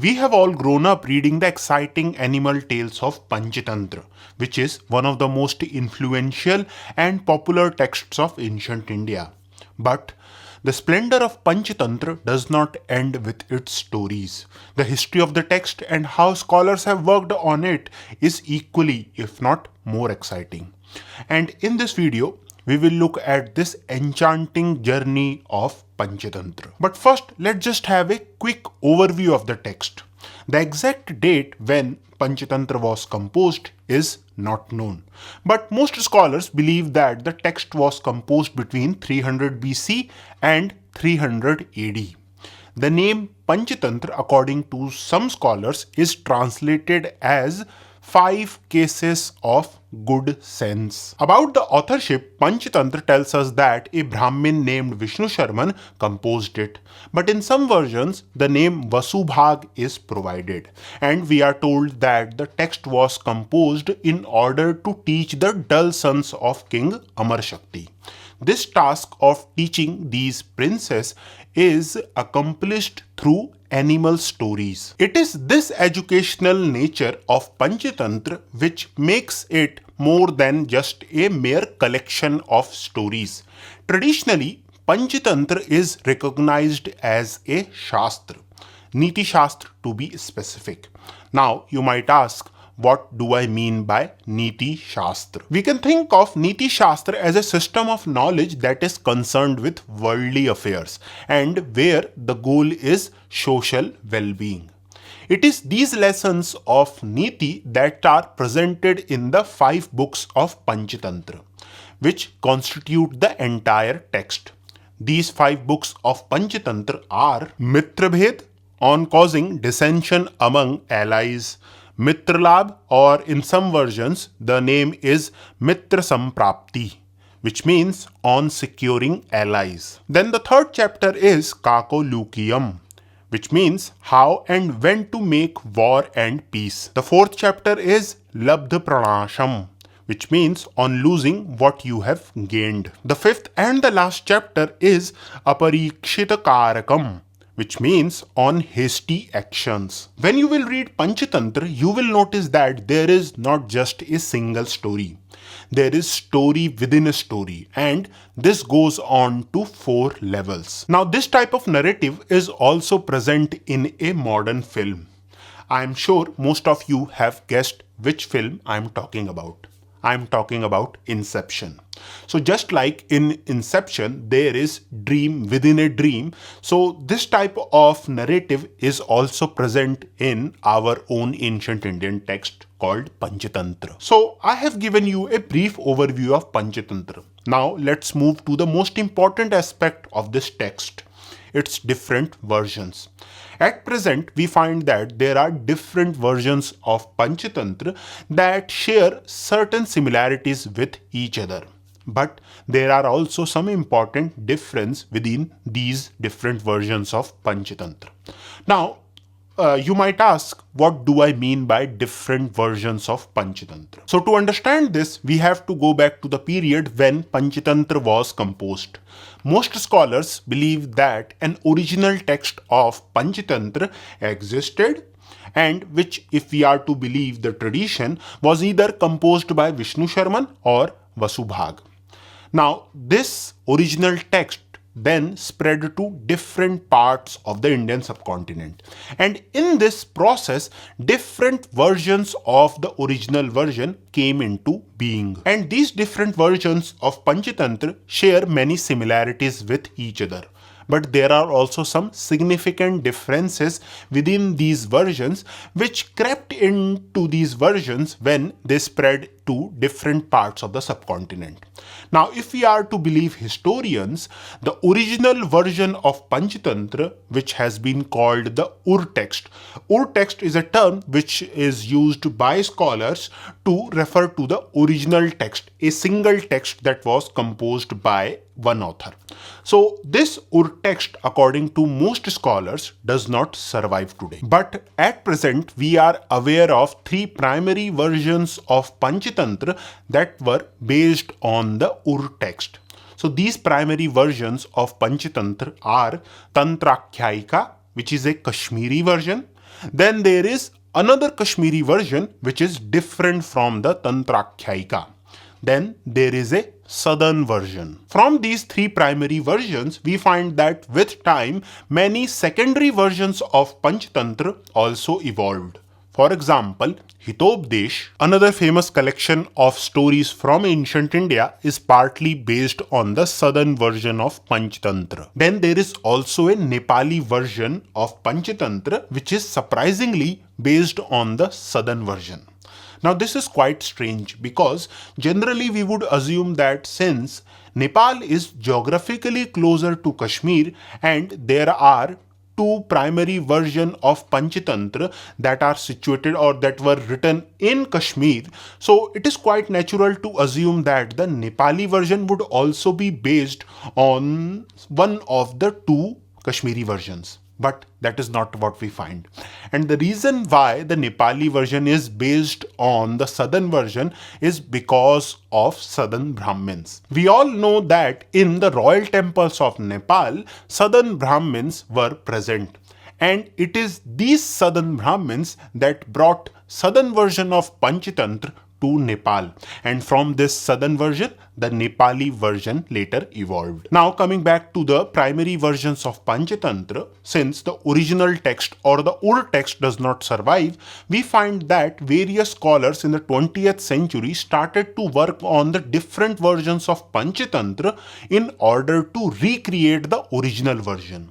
We have all grown up reading the exciting animal tales of Panchatantra, which is one of the most influential and popular texts of ancient India. But the splendor of Panchatantra does not end with its stories. The history of the text and how scholars have worked on it is equally, if not more exciting. And in this video, we will look at this enchanting journey of Panchatantra. But first, let's just have a quick overview of the text. The exact date when Panchatantra was composed is not known, but most scholars believe that the text was composed between 300 BC and 300 AD. The name Panchatantra, according to some scholars, is translated as 5 cases of good sense. About the authorship, Panchatantra tells us that a Brahmin named Vishnu Sharman composed it. But in some versions, the name Vasubhag is provided. And we are told that the text was composed in order to teach the dull sons of King Amar Shakti. This task of teaching these princes is accomplished through animal stories. It is this educational nature of Panchatantra which makes it more than just a mere collection of stories. Traditionally, Panchatantra is recognized as a Shastra, Niti Shastra to be specific. Now, you might ask, what do I mean by Niti Shastra? We can think of Niti Shastra as a system of knowledge that is concerned with worldly affairs and where the goal is social well-being. It is these lessons of Niti that are presented in the 5 books of Panchatantra, which constitute the entire text. These 5 books of Panchatantra are Mitrabhed, on causing dissension among allies, Mitralabh, or in some versions the name is Mitra Samprapti, which means on securing allies. Then the 3rd chapter is Kakolukyam, which means how and when to make war and peace. The 4th chapter is Labdha Pranasham, which means on losing what you have gained. The 5th and the last chapter is Aparikshita Karakam, which means on hasty actions. When you will read Panchatantra, you will notice that there is not just a single story. There is story within a story, and this goes on to 4 levels. Now, this type of narrative is also present in a modern film. I am sure most of you have guessed which film I am talking about. I am talking about Inception. So just like in Inception, there is dream within a dream. So this type of narrative is also present in our own ancient Indian text called Panchatantra. So I have given you a brief overview of Panchatantra. Now let's move to the most important aspect of this text, its different versions. At present, we find that there are different versions of Panchatantra that share certain similarities with each other. But there are also some important differences within these different versions of Panchatantra. Now, you might ask, what do I mean by different versions of Panchatantra? So to understand this, we have to go back to the period when Panchatantra was composed. Most scholars believe that an original text of Panchatantra existed, and which, if we are to believe the tradition, was either composed by Vishnu Sharman or Vasubhag. Now, this original text then spread to different parts of the Indian subcontinent. And in this process, different versions of the original version came into being. And these different versions of Panchatantra share many similarities with each other. But there are also some significant differences within these versions which crept into these versions when they spread to different parts of the subcontinent. Now, if we are to believe historians, the original version of Panchatantra, which has been called the Ur-text is a term which is used by scholars to refer to the original text, a single text that was composed by one author. So this Ur-text, according to most scholars, does not survive today. But at present, we are aware of 3 primary versions of Panchatantra that were based on the Ur-text. So these primary versions of Panchatantra are Tantrakhyayika, which is a Kashmiri version, Then there is another Kashmiri version which is different from the Tantrakhyayika. Then there is a southern version. From these three primary versions, we find that with time, many secondary versions of Panchatantra also evolved. For example, Hitopdesh, another famous collection of stories from ancient India, is partly based on the southern version of Panchatantra. Then there is also a Nepali version of Panchatantra which is surprisingly based on the southern version. Now this is quite strange because generally we would assume that since Nepal is geographically closer to Kashmir and there are two primary versions of Panchatantra that are situated or that were written in Kashmir, so it is quite natural to assume that the Nepali version would also be based on one of the two Kashmiri versions. But that is not what we find. And the reason why the Nepali version is based on the southern version is because of southern Brahmins. We all know that in the royal temples of Nepal, southern Brahmins were present. And it is these southern Brahmins that brought southern version of Panchatantra to Nepal, and from this southern version the Nepali version later evolved. Now coming back to the primary versions of Panchatantra, since the original text or the old text does not survive, we find that various scholars in the 20th century started to work on the different versions of Panchatantra in order to recreate the original version.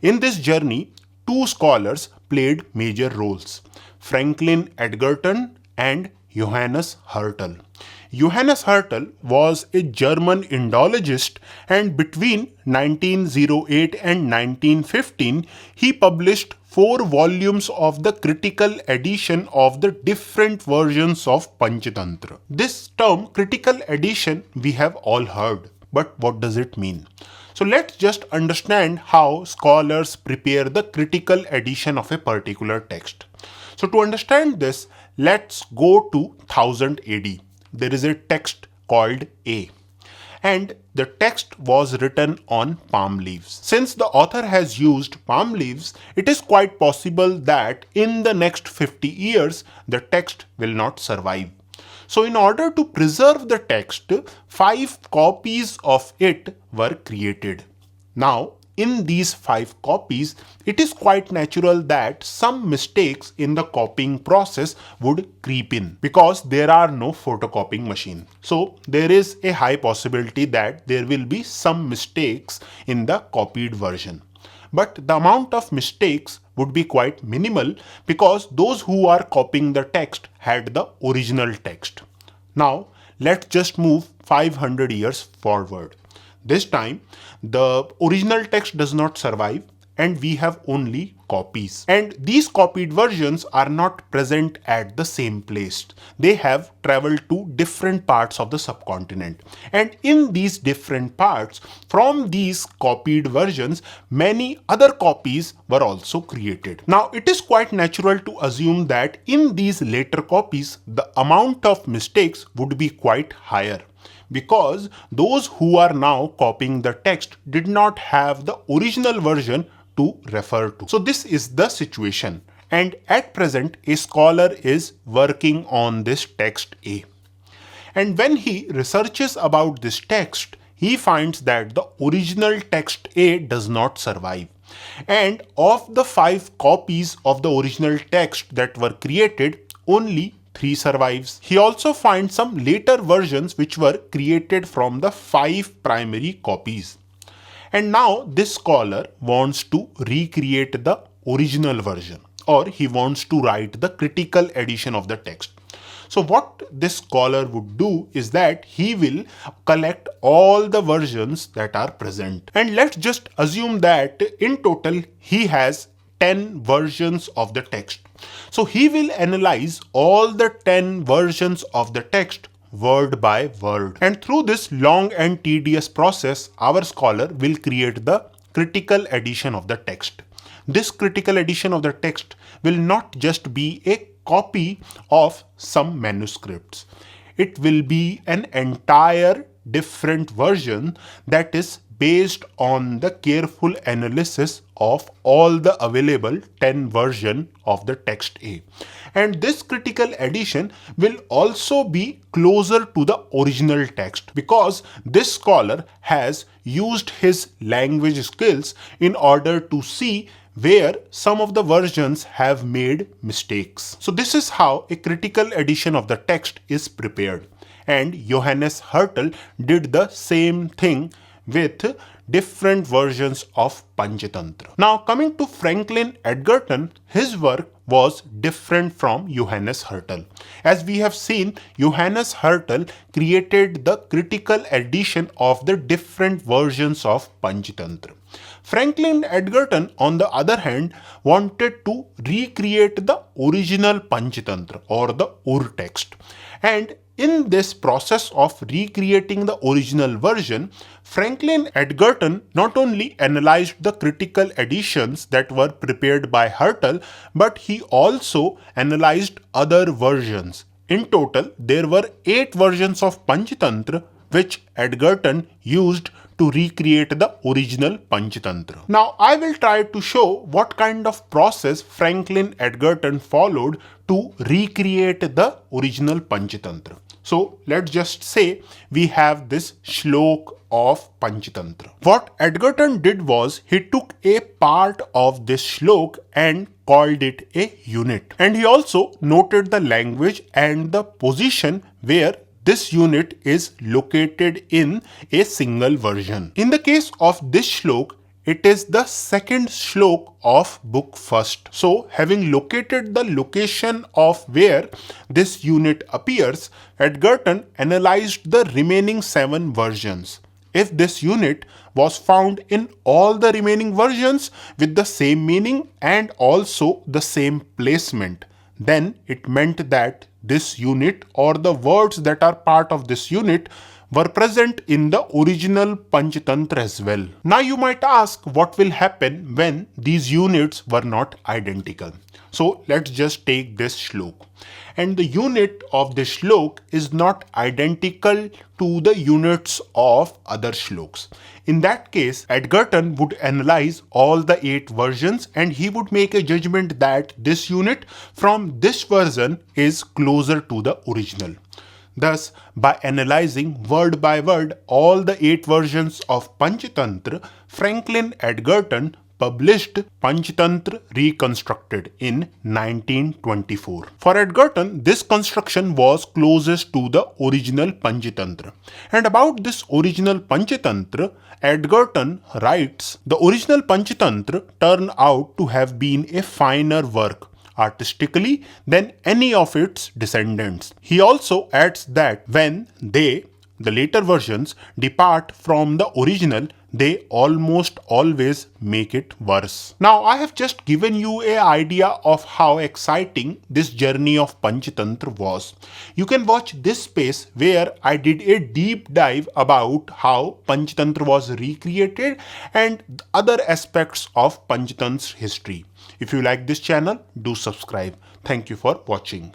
In this journey, two scholars played major roles: Franklin Edgerton and Johannes Hertel. Johannes Hertel was a German Indologist, and between 1908 and 1915 he published 4 volumes of the critical edition of the different versions of Panchatantra. This term critical edition we have all heard, but what does it mean? So let's just understand how scholars prepare the critical edition of a particular text. So to understand this, let's go to 1000 AD. There is a text called A, and the text was written on palm leaves. Since the author has used palm leaves, it is quite possible that in the next 50 years the text will not survive. So in order to preserve the text, 5 copies of it were created. Now, in these 5 copies, it is quite natural that some mistakes in the copying process would creep in because there are no photocopying machine. So there is a high possibility that there will be some mistakes in the copied version. But the amount of mistakes would be quite minimal because those who are copying the text had the original text. Now, let's just move 500 years forward. This time, the original text does not survive and we have only copies. And these copied versions are not present at the same place. They have traveled to different parts of the subcontinent. And in these different parts, from these copied versions, many other copies were also created. Now, it is quite natural to assume that in these later copies, the amount of mistakes would be quite higher, because those who are now copying the text did not have the original version to refer to. So this is the situation, and at present a scholar is working on this text A. And when he researches about this text, he finds that the original text A does not survive. And of the 5 copies of the original text that were created, only 3 survives. He also finds some later versions which were created from the 5 primary copies. And now this scholar wants to recreate the original version, or he wants to write the critical edition of the text. So what this scholar would do is that he will collect all the versions that are present. And let's just assume that in total he has 10 versions of the text. So he will analyze all the 10 versions of the text word by word. And through this long and tedious process, our scholar will create the critical edition of the text. This critical edition of the text will not just be a copy of some manuscripts. It will be an entire different version that is based on the careful analysis of all the available 10 versions of the text A. And this critical edition will also be closer to the original text because this scholar has used his language skills in order to see where some of the versions have made mistakes. So this is how a critical edition of the text is prepared. And Johannes Hertel did the same thing with different versions of Panchatantra. Now coming to Franklin Edgerton, his work was different from Johannes Hertel. As we have seen, Johannes Hertel created the critical edition of the different versions of Panchatantra. Franklin Edgerton, on the other hand, wanted to recreate the original Panchatantra or the Ur text. And in this process of recreating the original version, Franklin Edgerton not only analyzed the critical editions that were prepared by Hertel, but he also analyzed other versions. In total, there were 8 versions of Panchatantra which Edgerton used to recreate the original Panchatantra. Now I will try to show what kind of process Franklin Edgerton followed to recreate the original Panchatantra. So let's just say we have this shlok of Panchatantra. What Edgerton did was he took a part of this shlok and called it a unit. And he also noted the language and the position where this unit is located in a single version. In the case of this shlok, it is the second shlok of book first. So having located the location of where this unit appears, Edgerton analyzed the remaining 7 versions. If this unit was found in all the remaining versions with the same meaning and also the same placement, then it meant that this unit or the words that are part of this unit were present in the original Panchatantra as well. Now you might ask what will happen when these units were not identical. So let's just take this shlok. And the unit of this shlok is not identical to the units of other shloks. In that case, Edgerton would analyze all the 8 versions and he would make a judgment that this unit from this version is closer to the original. Thus, by analyzing word by word all the 8 versions of Panchatantra, Franklin Edgerton published Panchatantra Reconstructed in 1924. For Edgerton, this construction was closest to the original Panchatantra. And about this original Panchatantra, Edgerton writes, the original Panchatantra turned out to have been a finer work artistically than any of its descendants. He also adds that when they, the later versions, depart from the original, they almost always make it worse. Now I have just given you an idea of how exciting this journey of Panchatantra was. You can watch this space where I did a deep dive about how Panchatantra was recreated and other aspects of Panchatantra's history. If you like this channel, do subscribe. Thank you for watching.